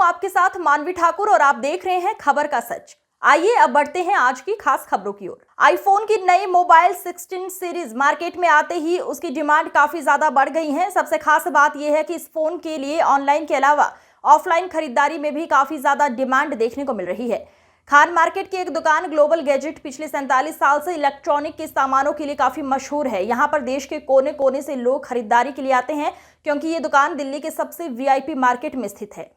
आपके साथ मानवी ठाकुर और आप देख रहे हैं खबर का सच। आइए अब बढ़ते हैं आज की खास खबरों की ओर। आईफोन की नई मोबाइल 16 सीरीज मार्केट में आते ही उसकी डिमांड काफी ज्यादा बढ़ गई है। सबसे खास बात यह है कि इस फोन के लिए ऑनलाइन के अलावा ऑफलाइन खरीदारी में भी काफी ज्यादा डिमांड देखने को मिल रही है। खान मार्केट की एक दुकान ग्लोबल गैजेट पिछले 47 साल से इलेक्ट्रॉनिक के सामानों के लिए काफी मशहूर है। यहाँ पर देश के कोने कोने से लोग खरीदारी के लिए आते हैं क्योंकि ये दुकान दिल्ली के सबसे वीआईपी मार्केट में स्थित है।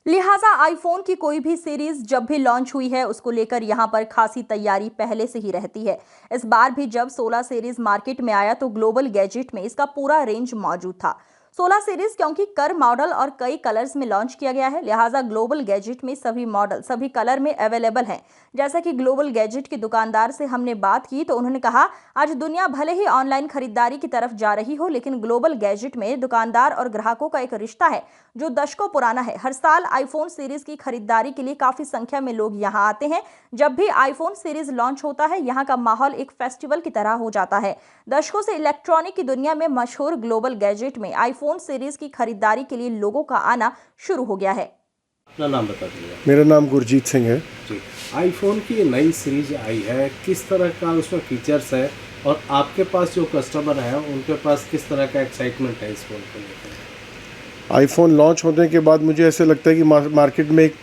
लिहाजा आईफोन की कोई भी सीरीज जब भी लॉन्च हुई है उसको लेकर यहाँ पर खासी तैयारी पहले से ही रहती है। इस बार भी जब 16 सीरीज मार्केट में आया तो ग्लोबल गैजेट में इसका पूरा रेंज मौजूद था। 16 सीरीज क्योंकि कर मॉडल और कई कलर्स में लॉन्च किया गया है, लिहाजा ग्लोबल गैजेट में सभी मॉडल सभी कलर में अवेलेबल हैं। जैसा कि ग्लोबल गैजेट के दुकानदार से हमने बात की तो उन्होंने कहा, आज दुनिया भले ही ऑनलाइन खरीदारी की तरफ जा रही हो, लेकिन ग्लोबल गैजेट में दुकानदार और ग्राहकों का एक रिश्ता है जो दशकों पुराना है। हर साल आईफोन सीरीज की खरीदारी के लिए काफी संख्या में लोग यहाँ आते हैं। जब भी आईफोन सीरीज लॉन्च होता है यहाँ का माहौल एक फेस्टिवल की तरह हो जाता है। दशकों से इलेक्ट्रॉनिक की दुनिया में मशहूर ग्लोबल गैजेट में आईफोन सीरीज की खरीदारी के लिए लोगों का आना शुरू हो गया है। अपना नाम बता दीजिए। मेरा नाम गुरजीत सिंह है जी, आईफोन की नई सीरीज आई है, किस तरह का उसमें फीचर्स है और आपके पास जो कस्टमर है उनके पास किस तरह का एक्साइटमेंट है इस फ़ोन को लेकर? आईफोन लॉन्च होने के बाद मुझे ऐसे लगता है कि मार्केट में एक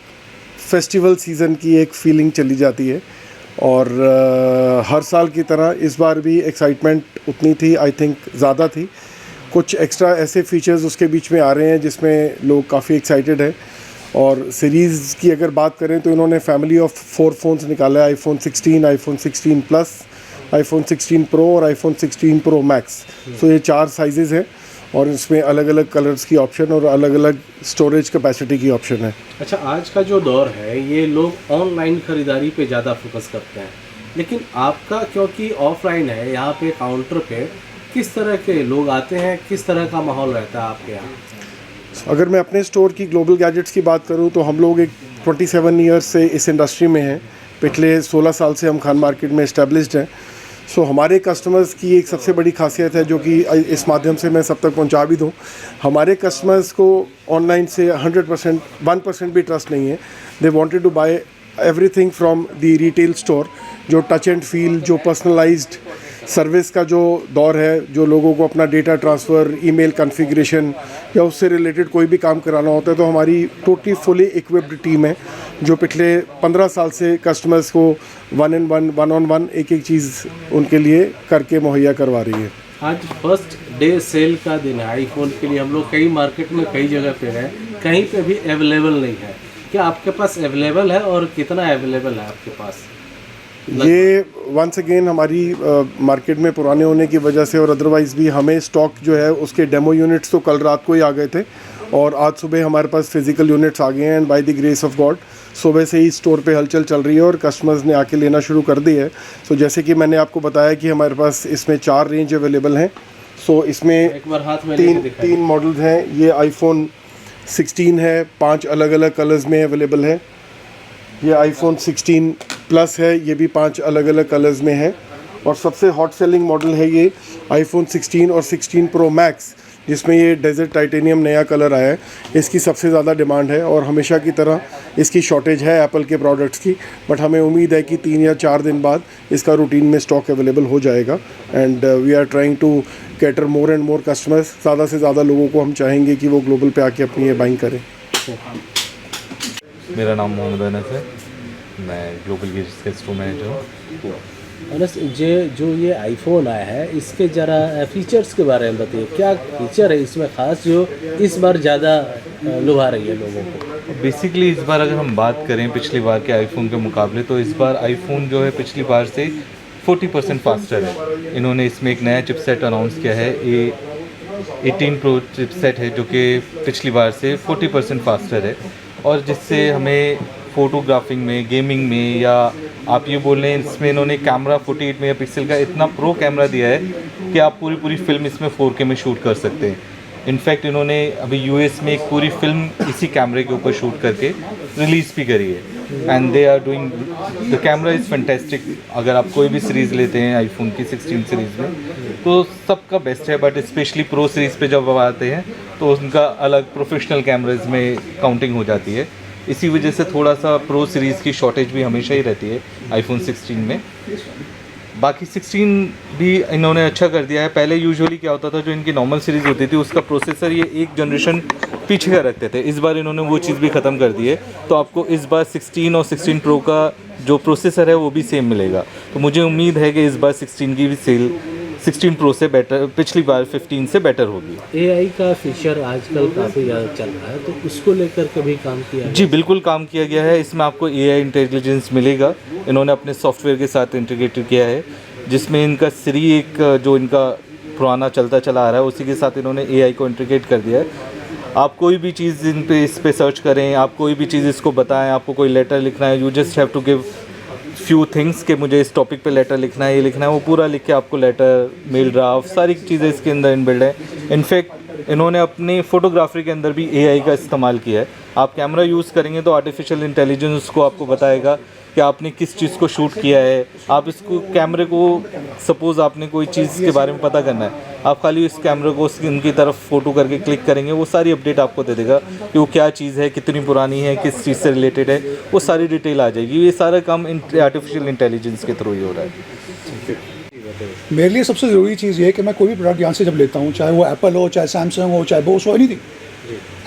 फेस्टिवल सीज़न की एक फीलिंग चली जाती है और हर साल की तरह इस बार भी एक्साइटमेंट उतनी थी, आई थिंक ज़्यादा थी। कुछ एक्स्ट्रा ऐसे फीचर्स उसके बीच में आ रहे हैं जिसमें लोग काफ़ी एक्साइटेड हैं। और सीरीज़ की अगर बात करें तो इन्होंने फैमिली ऑफ 4 फ़ोन्स निकाला है, iPhone 16, iPhone 16 plus, iPhone 16 pro और आईफोन 16 प्रो मैक्स। सो ये 4 साइजेज़ हैं और इसमें अलग अलग कलर्स की ऑप्शन और अलग अलग स्टोरेज कैपेसिटी की ऑप्शन है। अच्छा, आज का जो दौर है ये लोग ऑनलाइन ख़रीदारी पे ज़्यादा फोकस करते हैं, लेकिन आपका क्योंकि ऑफलाइन है, यहाँ पे काउंटर पे किस तरह के लोग आते हैं, किस तरह का माहौल रहता है आपके यहाँ? अगर मैं अपने स्टोर की ग्लोबल गैजेट्स की बात करूं तो हम लोग एक 27 ईयर्स से इस इंडस्ट्री में हैं। पिछले 16 साल से हम खान मार्केट में इस्टेब्लिश्ड हैं। सो हमारे कस्टमर्स की एक सबसे बड़ी खासियत है जो कि इस माध्यम से मैं सब तक पहुंचा भी दूं, हमारे कस्टमर्स को ऑनलाइन से 100% 1% भी ट्रस्ट नहीं है। They wanted to buy everything from the retail store. जो टच एंड फील, जो पर्सनलाइज्ड सर्विस का जो दौर है, जो लोगों को अपना डेटा ट्रांसफ़र, ईमेल कॉन्फ़िगरेशन या उससे रिलेटेड कोई भी काम कराना होता है तो हमारी टोटली फुली इक्विप्ड टीम है जो पिछले 15 साल से कस्टमर्स को वन ऑन वन एक एक चीज़ उनके लिए करके मुहैया करवा रही है। आज फर्स्ट डे सेल का दिन है आईफोन के लिए। हम लोग कई मार्केट में कई जगह पे हैं, कहीं पे भी अवेलेबल नहीं है। क्या आपके पास अवेलेबल है और कितना अवेलेबल है आपके पास? ये वंस अगेन हमारी मार्केट में पुराने होने की वजह से और अदरवाइज़ भी हमें स्टॉक जो है उसके डेमो यूनिट्स तो कल रात को ही आ गए थे और आज सुबह हमारे पास फिज़िकल यूनिट्स आ गए हैं। And by the grace of God सुबह से ही स्टोर पे हलचल चल रही है और कस्टमर्स ने आके लेना शुरू कर दी है। सो जैसे कि मैंने आपको बताया कि हमारे पास इसमें 4 रेंज अवेलेबल हैं। सो इसमें एक बार हाथ में तीन मॉडल्स हैं। ये आईफोन 16 है, 5 अलग अलग कलर्स में अवेलेबल है। ये आईफोन 16 प्लस है, ये भी 5 अलग अलग कलर्स में है। और सबसे हॉट सेलिंग मॉडल है ये आईफोन 16 और 16 प्रो मैक्स, जिसमें ये डेजर्ट टाइटेनियम नया कलर आया है। इसकी सबसे ज़्यादा डिमांड है और हमेशा की तरह इसकी शॉर्टेज है एप्पल के प्रोडक्ट्स की, बट हमें उम्मीद है कि 3 या 4 दिन बाद इसका रूटीन में स्टॉक अवेलेबल हो जाएगा। And we are trying to cater more and more customers. ज़्यादा से ज़्यादा लोगों को हम चाहेंगे कि वो ग्लोबल पे आके अपनी ये बाइंग करें। मेरा नाम मोहम्मद अनस है, मैं ग्लोबल गैजेट्स का स्टोर मैनेजर हूँ। अनस, जो ये आईफोन आया है इसके ज़रा फीचर्स के बारे में बताइए। क्या फीचर है इसमें ख़ास जो इस बार ज़्यादा लुभा रही है लोगों को? बेसिकली इस बार अगर हम बात करें पिछली बार के आईफोन के मुकाबले तो इस बार आईफोन जो है पिछली बार से 40% फास्टर है। इन्होंने इसमें एक नया चिपसेट अनाउंस किया है, ये 18 प्रो चिपसेट है जो कि पिछली बार से 40% फास्टर है और जिससे हमें फ़ोटोग्राफिंग में, गेमिंग में या आप ये बोल रहे हैं इसमें इन्होंने कैमरा 48 मेगापिक्सल का इतना प्रो कैमरा दिया है कि आप पूरी फिल्म इसमें 4K में शूट कर सकते हैं। इनफैक्ट इन्होंने अभी यूएस में एक पूरी फिल्म इसी कैमरे के ऊपर शूट करके रिलीज़ भी करी है। And they are doing, the camera is fantastic. अगर आप कोई भी सीरीज़ लेते हैं आईफोन की 16 सीरीज़ में तो सबका बेस्ट है, बट स्पेशली प्रो सीरीज़ पे जब आते हैं तो उनका अलग प्रोफेशनल कैमराज में काउंटिंग हो जाती है। इसी वजह से थोड़ा सा प्रो सीरीज़ की शॉर्टेज भी हमेशा ही रहती है आईफोन 16 में। बाकी 16 भी इन्होंने अच्छा कर दिया है। पहले यूजुअली क्या होता था, जो इनकी नॉर्मल सीरीज़ होती थी उसका प्रोसेसर ये एक जनरेशन पीछे का रखते थे, इस बार इन्होंने वो चीज़ भी ख़त्म कर दी है। तो आपको इस बार 16 और 16 प्रो का जो प्रोसेसर है वो भी सेम मिलेगा। तो मुझे उम्मीद है कि इस बार 16 की भी सेल 16 प्रो से बेटर, पिछली बार 15 से बेटर होगी। एआई का फीचर आजकल काफ़ी ज़्यादा चल रहा है, तो उसको लेकर के भी काम किया जी बिल्कुल काम किया गया है। इसमें आपको एआई इंटेलिजेंस मिलेगा, इन्होंने अपने सॉफ्टवेयर के साथ इंटीग्रेटेड किया है, जिसमें इनका सिरी एक जो इनका पुराना चलता चला आ रहा है उसी के साथ इन्होंने एआई को इंटीग्रेट कर दिया है। आप कोई भी चीज़ इस पे सर्च करें, आप कोई भी चीज़ इसको बताएं, आपको कोई लेटर लिखना है, you just have to give few things कि मुझे इस टॉपिक पे लेटर लिखना है, ये लिखना है, वो पूरा लिख के आपको लेटर, मेल ड्राफ्ट, सारी चीज़ें इसके अंदर इनबिल्ड है। इनफैक्ट इन्होंने अपनी फ़ोटोग्राफी के अंदर भी एआई का इस्तेमाल किया है। आप कैमरा यूज़ करेंगे तो आर्टिफिशियल इंटेलिजेंस उसको आपको बताएगा कि आपने किस चीज़ को शूट किया है। आप इसको कैमरे को, सपोज़ आपने कोई चीज़ के बारे में पता करना है, आप खाली इस कैमरे को उनकी तरफ फ़ोटो करके क्लिक करेंगे, वो सारी अपडेट आपको दे देगा कि वो क्या चीज़ है, कितनी पुरानी है, किस चीज़ से रिलेटेड है, वो सारी डिटेल आ जाएगी। ये सारा काम आर्टिफिशियल इंटेलिजेंस के थ्रू ही हो रहा है। मेरे लिए सबसे ज़रूरी चीज़ ये है कि मैं कोई भी प्रोडक्ट यहाँ से जब लेता हूँ, चाहे वो एप्पल हो, चाहे सैमसंग हो, चाहे बोस हो, एनीथिंग,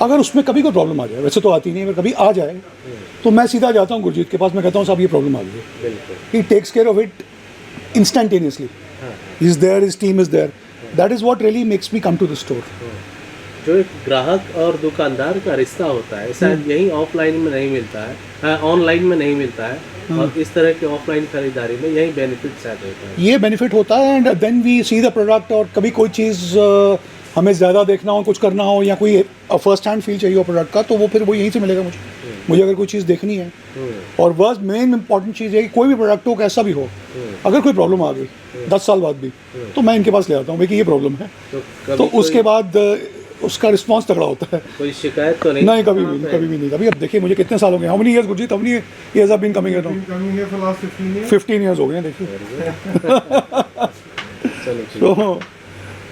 अगर उसमें कभी कोई प्रॉब्लम आ जाए, वैसे तो आती नहीं है, पर कभी आ जाए तो मैं सीधा जाता हूँ गुरजीत के पास, मैं कहता हूँ साहब ये प्रॉब्लम आ गई है। He takes care of it instantaneously, he is there, his team is there. That is what really makes me come to the store. जो एक ग्राहक और दुकानदार का रिश्ता होता है, शायद यही ऑफलाइन में नहीं मिलता है, ऑनलाइन में नहीं मिलता है, और इस तरह की ऑफलाइन खरीदारी में यही बेनिफिट शायद होता है। ये बेनिफिट होता है, and then we see the product. और कभी कोई चीज़ हमें ज़्यादा देखना हो, कुछ करना हो, या कोई फर्स्ट हैंड फील चाहिए हो प्रोडक्ट का, तो वो फिर वो यहीं से मिलेगा मुझे अगर कोई चीज़ देखनी है। और बस मेन इंपॉर्टेंट चीज़ है कि कोई भी प्रोडक्ट हो, कैसा भी हो, अगर कोई प्रॉब्लम आ गई 10 साल बाद भी, तो मैं इनके पास ले आता हूँ भाई कि ये प्रॉब्लम है, तो उसके बाद उसका रिस्पांस तगड़ा होता है। कोई शिकायत तो नहीं? नहीं, कभी भी नहीं। अभी अब देखिए मुझे कितने साल हो गए, how many years Gurjeet, how many years have been coming here now? 15 years हो गए हैं, देखिए। चलो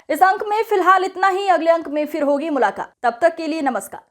इस अंक में फिलहाल इतना ही, अगले अंक में फिर होगी मुलाकात। तब तक के लिए नमस्कार।